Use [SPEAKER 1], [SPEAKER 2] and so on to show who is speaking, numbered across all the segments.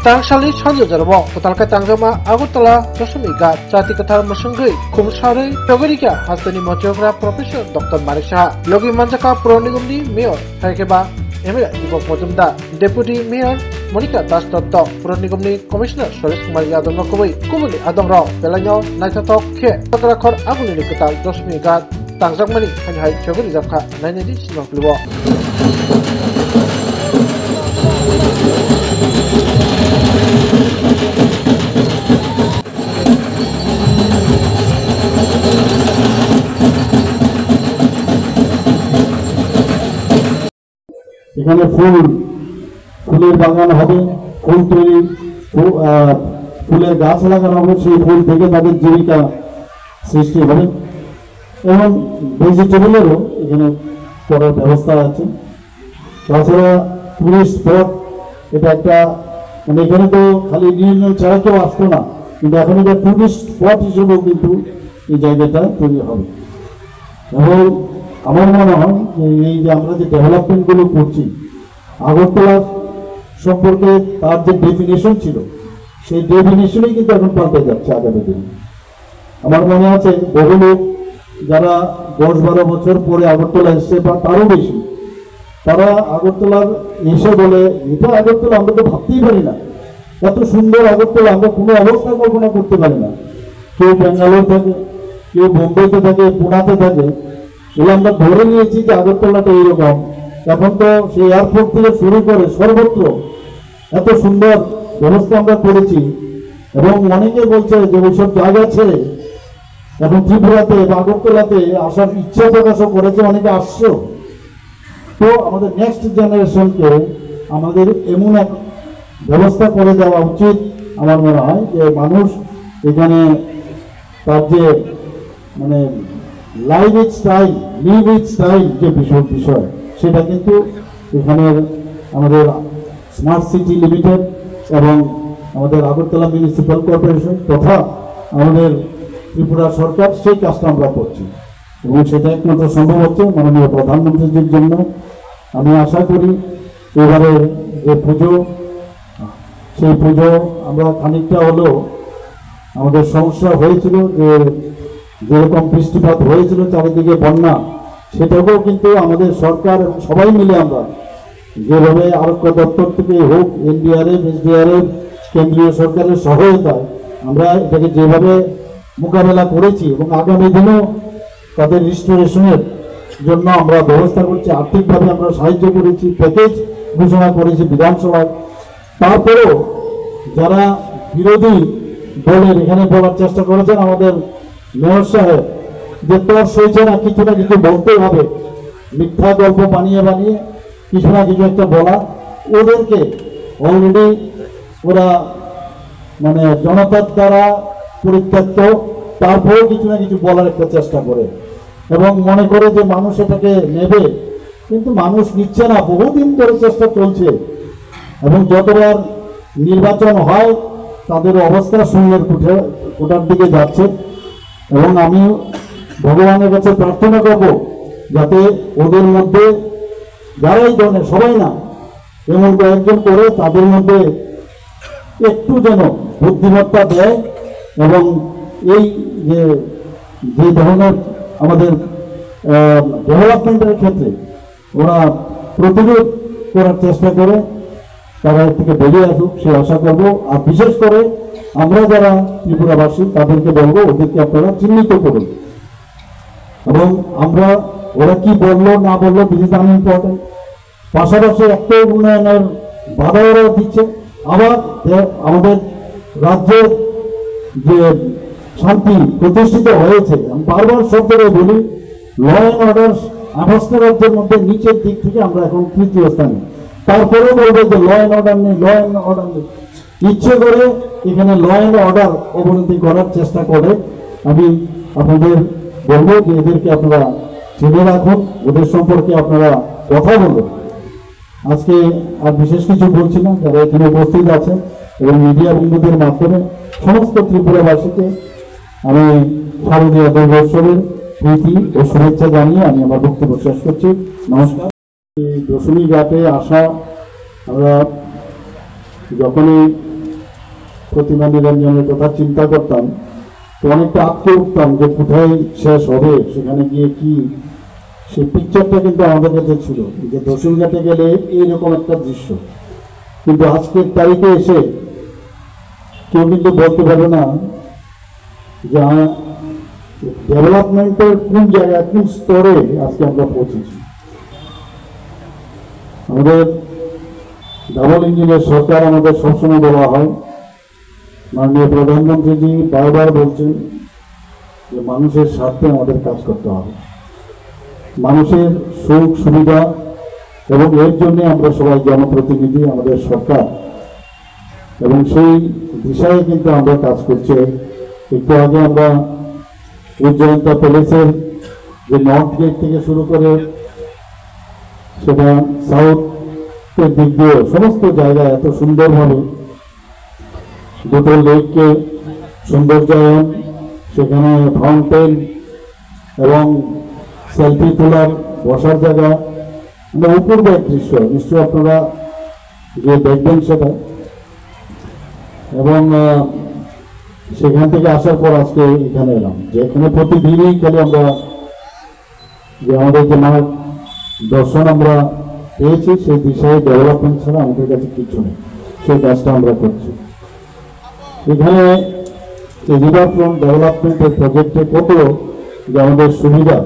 [SPEAKER 1] Tangshali Sanjojaro, Potalka Tangama, Agutala, Josumiga, Chatikata Masungui, Kumsari, Togorika, Hastani Mochogra, Professor Dr. Marisha, Logi Manjaka, Pronigumdi, Mayor, Haikeba, Emira, Ibo Potumda, Deputy Mayor, Monica Dastoto, Pronigumdi, Commissioner, Solis Maria Donokovi, Kumuli Adonro, Pelano, Naitato, Ke, Tokrakor, Aguli Kutal, Josumiga, Tangzamani, and Hai Chogri Zaka, Nanadi, Sinokluo.
[SPEAKER 2] এখানে ফুলের বাগান হবে, ফুল তৈরি, ফুলের গাছ লাগানো হবে, সেই ফুল থেকে তাদের জীবিকা সৃষ্টি হবে এবং ভেজিটেবলেরও এখানে করার ব্যবস্থা আছে। তাছাড়া টুরিস্ট স্পট, এটা একটা মানে এখানে তো খালি ইউনিয়ন ছাড়া কেউ আসতো না, কিন্তু এখন এটা টুরিস্ট স্পট হিসেবেও কিন্তু এই জায়গাটা তৈরি হবে। এবং আমার মনে হয় যে এই যে আমরা যে ডেভেলপমেন্টগুলো করছি, আগরতলা সম্পর্কে তার যে ডেফিনেশন ছিল, সেই ডেফিনেশনই কিন্তু এখন পাল্টে যাচ্ছে আগামী দিনে। আমার মনে আছে বহু লোক যারা 10-12 বছর পরে আগরতলা এসছে বা তারও বেশি, তারা আগরতলার এসে বলে, এটা আগরতলা আমরা তো ভাবতেই পারি না, এত সুন্দর আগরতলা আমরা কোনো অবস্থা কল্পনা করতে পারি না। কেউ ব্যাঙ্গালোর থাকে, কেউ বোম্বেতে থাকে, পুনাতে থাকে, এগুলো আমরা ধরে নিয়েছি যে আগরতলাটা এইরকম। এখন তো সেই এয়ারপোর্ট থেকে শুরু করে সর্বত্র এত সুন্দর ব্যবস্থা আমরা করেছি এবং অনেকে বলছে যে ওইসব জায়গা ছেড়ে এখন ত্রিপুরাতে বা আগরতলাতে আসার ইচ্ছা প্রকাশও করেছে, অনেকে আসছেও। তো আমাদের নেক্সট জেনারেশনকে আমাদের এমন এক ব্যবস্থা করে দেওয়া উচিত আমার মনে হয় যে মানুষ এখানে তার যে মানে লিভ উইথ স্টাইল যে বিষয় সেটা কিন্তু এখানে আমাদের স্মার্ট সিটি লিমিটেড এবং আমাদের আগরতলা মিউনিসিপ্যাল কর্পোরেশন তথা আমাদের ত্রিপুরা সরকার সেই কাজটা আমরা করছি এবং সেটা একমাত্র সম্ভব হচ্ছে মাননীয় প্রধানমন্ত্রীজির জন্য। আমি আশা করি এবারে যে পুজো, সেই পুজো আমরা খানিকটা হলেও আমাদের সমস্যা হয়েছিল যে যেরকম বৃষ্টিপাত হয়েছিল চারিদিকে বন্যা, সেটাকেও কিন্তু আমাদের সরকার সবাই মিলে আমরা যেভাবে আরোগ্য দপ্তর থেকে হোক, এনডিআরএফ, এসডিআরএফ, কেন্দ্রীয় সরকারের সহায়তায় আমরা এটাকে যেভাবে মোকাবেলা করেছি এবং আগামী দিনেও তাদের রিস্টোরেশনের জন্য আমরা ব্যবস্থা করছি, আর্থিকভাবে আমরা সাহায্য করেছি, প্যাকেজ ঘোষণা করেছি বিধানসভায়। তারপরেও যারা বিরোধী দলের এখানে বলার চেষ্টা করেছেন আমাদের মেয়র সাহেব, যে তোর সইছে না, কিছু না কিছু বলতেই হবে, মিথ্যা গল্প বানিয়ে কিছু না কিছু একটা বলা, ওদেরকে অলরেডি ওরা মানে জনতার দ্বারা পরিত্যক্ত, তারপরেও কিছু না কিছু বলার একটা চেষ্টা করে এবং মনে করে যে মানুষ এটাকে নেবে, কিন্তু মানুষ নিচ্ছে না। বহুদিন ধরে চেষ্টা চলছে এবং যতবার নির্বাচন হয় তাদের অবস্থা শূন্যের কোটার দিকে যাচ্ছে এবং আমি ভগবানের কাছে প্রার্থনা করব যাতে ওদের মধ্যে যারা এই ধরনের, সবাই না, এমন কয়েকজন করে তাদের মধ্যে একটু যেন বুদ্ধিমত্তা দেয় এবং এই যে ধরনের আমাদের ডেভেলপমেন্টের ক্ষেত্রে ওরা প্রতিরোধ করার চেষ্টা করে তারা এর থেকে বেরিয়ে আসুক, সে আশা করব। আর বিশেষ করে আমরা যারা ত্রিপুরাবাসী তাদেরকে বলবো ওদেরকে আপনারা চিহ্নিত করুন এবং আমরা ওরা কি বললো না বললো দিস ইজ আনইম্পর্টেন্ট। পাশাপাশি একটা উন্নয়নের বাধা ওরা দিচ্ছে, আবার আমাদের রাজ্যের যে শান্তি প্রতিষ্ঠিত হয়েছে, আমি বারবার শব্দটা বলি, ল অ্যান্ড অর্ডার 28টা রাজ্যের মধ্যে নিচের দিক থেকে আমরা এখন 3য় স্থানে। তারপরেও বলবো যে ল অ্যান্ড অর্ডার নেই, ল অ্যান্ড অর্ডার নেই, ইচ্ছে করে এখানে ল অ্যান্ড অর্ডার অবনতি করার চেষ্টা করে। আমি আপনাদের বলবো যে এদেরকে আপনারা চিনে রাখুন, ওদের সম্পর্কে আপনারা কথা বলুন। আজকে আর বিশেষ কিছু বলছি না, যারা এখানে উপস্থিত আছেন এবং মিডিয়া বন্ধুদের মাধ্যমে সমস্ত ত্রিপুরাবাসীকে আমি শারদীয় দুর্গোৎসবের প্রীতি ও শুভেচ্ছা জানিয়ে আমি আমার বক্তব্য শেষ করছি। নমস্কার। দশমী ঘাটে আসা, আমরা যখনই প্রতিমা নিরঞ্জনের কথা চিন্তা করতাম, তো অনেকটা আটকে উঠতাম যে কোথায় শেষ হবে, সেখানে গিয়ে কি, সেই পিকচারটা কিন্তু আমাদের কাছে ছিল যে দশমঘাটে গেলে এইরকম একটা দৃশ্য। কিন্তু আজকের তারিখে এসে কেউ কিন্তু বলতে পারবে না যে ডেভেলপমেন্টের কোন জায়গায় কোন স্তরে আজকে আমরা পৌঁছেছি। আমাদের ডাবল ইঞ্জিনের সরকার আমাদের সবসময় বলা হয়, মাননীয় প্রধানমন্ত্রীজি বারবার বলছেন যে মানুষের স্বার্থে আমাদের কাজ করতে হবে, মানুষের সুখ সুবিধা, এবং এর জন্য আমরা সবাই জনপ্রতিনিধি, আমাদের সরকার, এবং সেই দিশায় কিন্তু আমরা কাজ করছি। একটু আগে আমরা উজ্জয়ন্তা প্যালেসের যে নর্থ গেট থেকে শুরু করে সেটা সাউথের দিক দিয়ে সমস্ত জায়গায় এত সুন্দরভাবে দুটো লেককে সৌন্দর্যায়ন, সেখানে ফাউন্টেন এবং সেলফি তোলার বসার জায়গা, মানে অপূর্ব এক দৃশ্য। নিশ্চয়ই আপনারা যে দেখবেন সেটা। এবং সেখান থেকে আসার পর আজকে এখানে এলাম, যে এখানে প্রতিদিনই খালি আমরা যে আমাদের যে মায়ের দর্শন আমরা পেয়েছি, সেই বিষয়ে ডেভেলপমেন্ট ছাড়া আমাদের কাছে কিছু নেই, সেই কাজটা আমরা করছি। এখানে রিভার ফ্রন্ট ডেভেলপমেন্টের প্রজেক্টে কত যে আমাদের সুবিধা,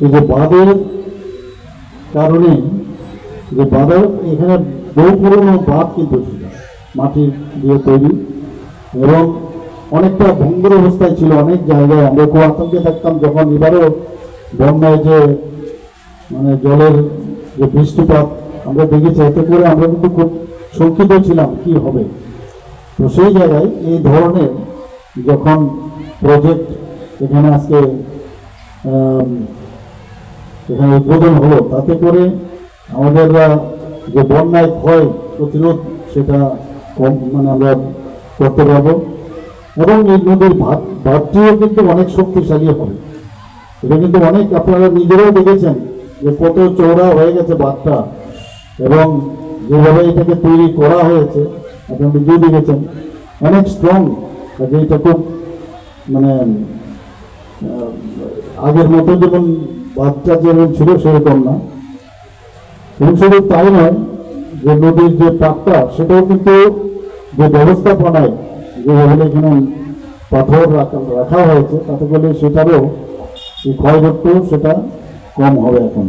[SPEAKER 2] এই যে বাঁধের কারণে, যে বাঁধের এখানে বহু পুরনো বাঁধ কিন্তু ছিল, মাটির দিয়ে তৈরি, এবং অনেকটা ভঙ্গুর অবস্থায় ছিল অনেক জায়গায়। আমরা খুব আতঙ্কে থাকতাম যখন এবারও বন্যায় যে মানে জলের যে বৃষ্টিপাত আমরা দেখেছি, এতে করে আমরা কিন্তু খুব শঙ্কিত ছিলাম কি হবে। তো সেই জায়গায় এই ধরনের যখন প্রজেক্ট এখানে আজকে এখানে উদ্বোধন হলো, তাতে করে আমাদের যে বন্যায় ক্ষয় প্রতিরোধ সেটা কম মানে আমরা করতে পারবো, এবং এই নদীর বাঁধটিও কিন্তু অনেক শক্তিশালী হবে। এটা কিন্তু অনেক, আপনারা নিজেরাও দেখেছেন যে কত চওড়া হয়ে গেছে বাঁধটা, এবং যেভাবে এটাকে তৈরি করা হয়েছে আপনারা নিজেও দেখেছেন, অনেক স্ট্রং। যে এটা খুব মানে আগের মতো যেমন বাঁধটা যেমন ছিল সেরকম না। এবং শুধু তাই নয়, যে নদীর যে পাটটা সেটাও কিন্তু যে ব্যবস্থাপনায় যেভাবে এখানে পাথর রাখা হয়েছে, তাতে করে সেটারও ক্ষয়যুক্ত সেটা কম হবে, এখন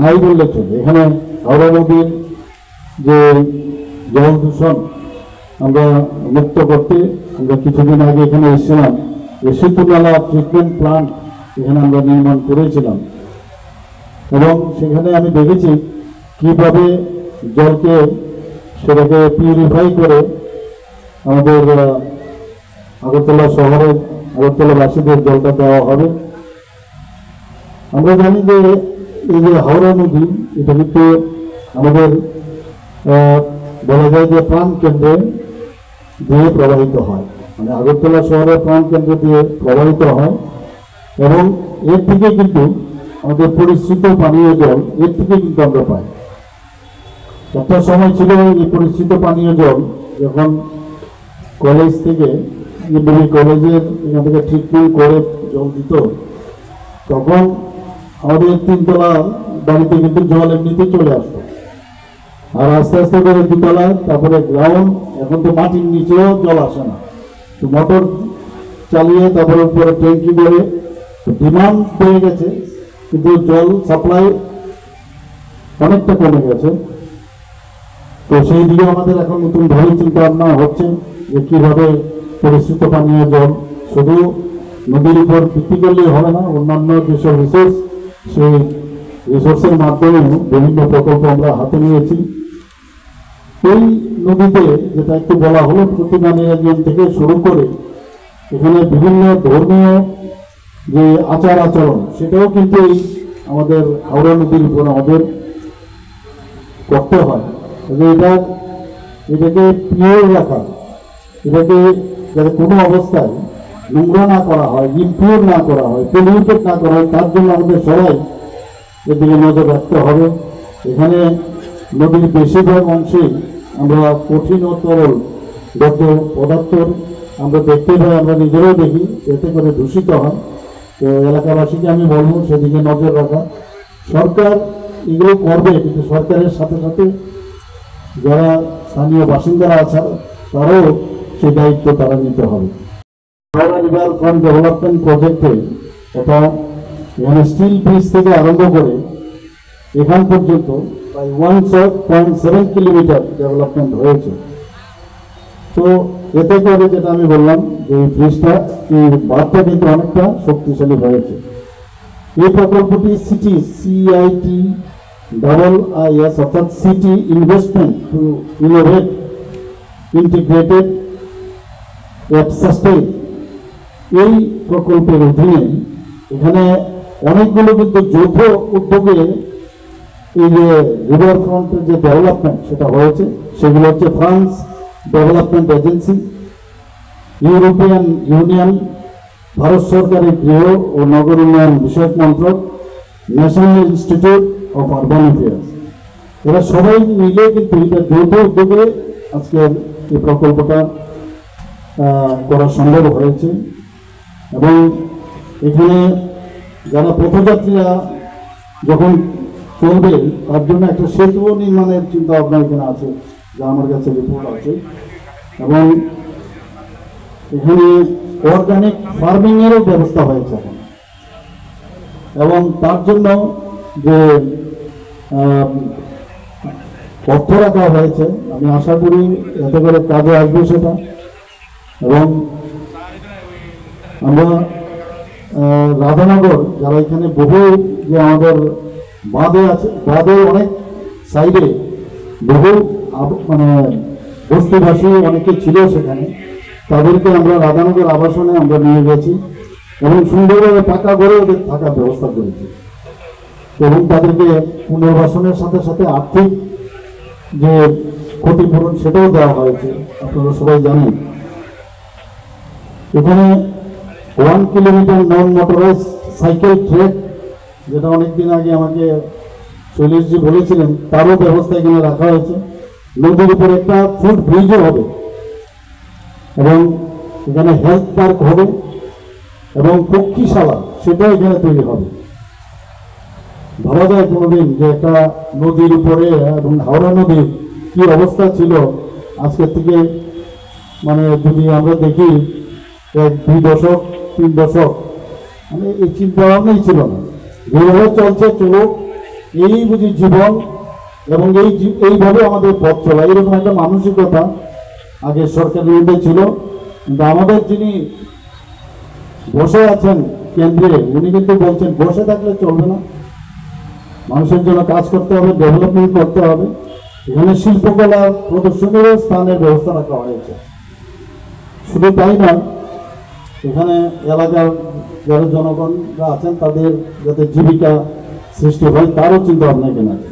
[SPEAKER 2] নাই বললে চলে। এখানে হাওড়া নদীর যে জল দূষণ আমরা মুক্ত করতে আমরা কিছুদিন আগে এখানে এসেছিলাম, শীতনালা ট্রিটমেন্ট প্লান্ট এখানে আমরা নির্মাণ করেছিলাম, এবং সেখানে আমি দেখেছি কিভাবে জলকে সেটাকে পিউরিফাই করে আমাদের আগরতলা শহরের আগরতলাবাসীদের জলটা দেওয়া হবে। আমরা জানি যে এই যে হাওড়া নদী, এটা কিন্তু আমাদের বলা যায় যে প্রাণ কেন্দ্রে দিয়ে প্রবাহিত হয়, মানে আগরতলা শহরের প্রাণ কেন্দ্র দিয়ে প্রবাহিত হয়, এবং এর থেকে কিন্তু আমাদের পরিশ্রুত পানীয় জল এর থেকে কিন্তু আমরা পাই। একটা সময় ছিল এই পরিশ্রুত পানীয় জল যখন কলেজ থেকে কলেজের এখান থেকে ট্রিটমেন্ট করে জল দিত, তখন আমাদের 3 তলা বাড়িতে কিন্তু জল এমনিতে চলে আসতো, আর আস্তে আস্তে করে 2 তলা, তারপরে গ্রাউন্ড, এখন তো মাটির নিচেও জল আসে না, তো মোটর চালিয়ে তারপরে উপরে ট্যাঙ্কি করে ডিমান্ড বেড়ে গেছে, কিন্তু জল সাপ্লাই অনেকটা কমে গেছে। তো সেই দিকে আমাদের এখন নতুন ভাবে চিন্তা ভাবনা হচ্ছে যে কিভাবে পরিশ্রুত পানীয় জল শুধু নদীর উপর ভিত্তি করলেই হবে না, অন্যান্য যেসব রিসোর্স, সেই রিসোর্সের মাধ্যমে বিভিন্ন প্রকল্প আমরা হাতে নিয়েছি। এই নদীতে যেটা একটু বলা হলো, প্রতিমা নিরঞ্জন থেকে শুরু করে এখানে বিভিন্ন ধর্মীয় যে আচার আচরণ, সেটাও কিন্তু এই আমাদের হাওড়া নদীর উপর আমাদের করতে হয়। এটাকে পিওর রাখা, এটাকে যাতে কোনো অবস্থায় নোংরা না করা হয়, ইমপিওর না করা হয়, পলিউটেড না করা হয়, তার জন্য আমাদের সবাই এর দিকে নজর রাখতে হবে। এখানে নদীর বেশিরভাগ অংশেই আমরা কঠিন ও তরল বর্জ্য পদার্থ আমরা দেখতে পাই, আমরা নিজেরাও দেখি, এতে করে দূষিত হয়। তো এলাকাবাসীকে আমি বলবো সেদিকে নজর রাখা। সরকার এগুলো করবে, কিন্তু সরকারের সাথে সাথে যারা স্থানীয় বাসিন্দারা আছে তারাও সেই দায়িত্ব তারা নিতে হবে। হাওড়া রিভার ফ্রন্ট ডেভেলপমেন্ট প্রজেক্টে এটা এখানে স্টিল ব্রিজ থেকে আরম্ভ করে এখান পর্যন্ত প্রায় 1.7 কিলোমিটার ডেভেলপমেন্ট হয়েছে। তো এতে করে যেটা আমি বললাম যে এই ব্রিজটা, এই বাঁধটা কিন্তু অনেকটা শক্তিশালী হয়েছে। এই প্রকল্পটি সিটি CIT অর্থাৎ city investment to innovate integrated sustain, এই প্রকল্পের অধীনে এখানে অনেকগুলো কিন্তু যৌথ উদ্যোগে এই যে রিভার ফ্রন্টের যে ডেভেলপমেন্ট সেটা হয়েছে। সেগুলো হচ্ছে France development agency, European union, Bharat সরকারের গৃহ ও নগর উন্নয়ন বিষয়ক মন্ত্রক, national institute of urban affairs, এরা সবাই মিলে কিন্তু এটা যৌথ উদ্যোগে আজকের এই প্রকল্পটা করা সম্ভব হয়েছে। এবং এখানে যারা পথযাত্রীরা যখন চলবে তার জন্য একটা সেতুও নির্মাণের চিন্তা ভাবনা এখানে আছে, যা আমার কাছে রিপোর্ট আছে। এবং এখানে অর্গানিক ফার্মিং এরও ব্যবস্থা হয়েছে এখন। এবং তার জন্য যে অর্থ রাখা হয়েছে, আমি আশা করি এতে করে কাজে আসবে সেটা। এবং আমরা রাধানগর যারা এখানে বহু যে আমাদের বাঁধে আছে, বাঁধে অনেক সাইডে বহু মানে বস্তিবাসী অনেকে ছিল সেখানে, তাদেরকে আমরা রাধানগর আবাসনে আমরা নিয়ে গেছি এবং সুন্দরভাবে পাকা করে ওদের থাকার ব্যবস্থা করেছি। এবং তাদেরকে পুনর্বাসনের সাথে সাথে আর্থিক যে ক্ষতিপূরণ সেটাও দেওয়া হয়েছে, আপনারা সবাই জানেন। এখানে 1 কিলোমিটার নন মোটরাইজ সাইকেল ট্র্যাক, যেটা অনেকদিন আগে আমাকে শৈলেশজি বলেছিলেন, তারও ব্যবস্থা এখানে রাখা হয়েছে। নদীর উপর একটা ফুট ব্রিজও হবে এবং এখানে হেলথ পার্ক হবে এবং পক্ষীশালা সেটাও এখানে তৈরি হবে। ভাবা যায় কোনোদিন যে একটা নদীর উপরে, এবং হাওড়া নদীর কি অবস্থা ছিল আজকের থেকে, মানে যদি আমরা দেখি 1-2 দশক 3 দশক, মানে এই চিন্তা ভাবনাই ছিল না। যেভাবে চলছে চলো, এই বুঝি জীবন এবং এইভাবে আমাদের পথ চলা, এরকম একটা মানসিকতা আগে সরকারের মধ্যে ছিল। কিন্তু আমাদের যিনি বসে আছেন কেন্দ্রে, উনি কিন্তু বলছেন বসে থাকলে চলবে না, মানুষের জন্য কাজ করতে হবে, ডেভেলপমেন্ট করতে হবে। এখানে শিল্পকলা প্রদর্শনেরও স্থানের ব্যবস্থা রাখা হয়েছে। শুধু তাই নয়, এখানে এলাকার যারা জনগণরা আছেন তাদের যাতে জীবিকা সৃষ্টি হয় তারও চিন্তা ভাবনা এখানে আছে।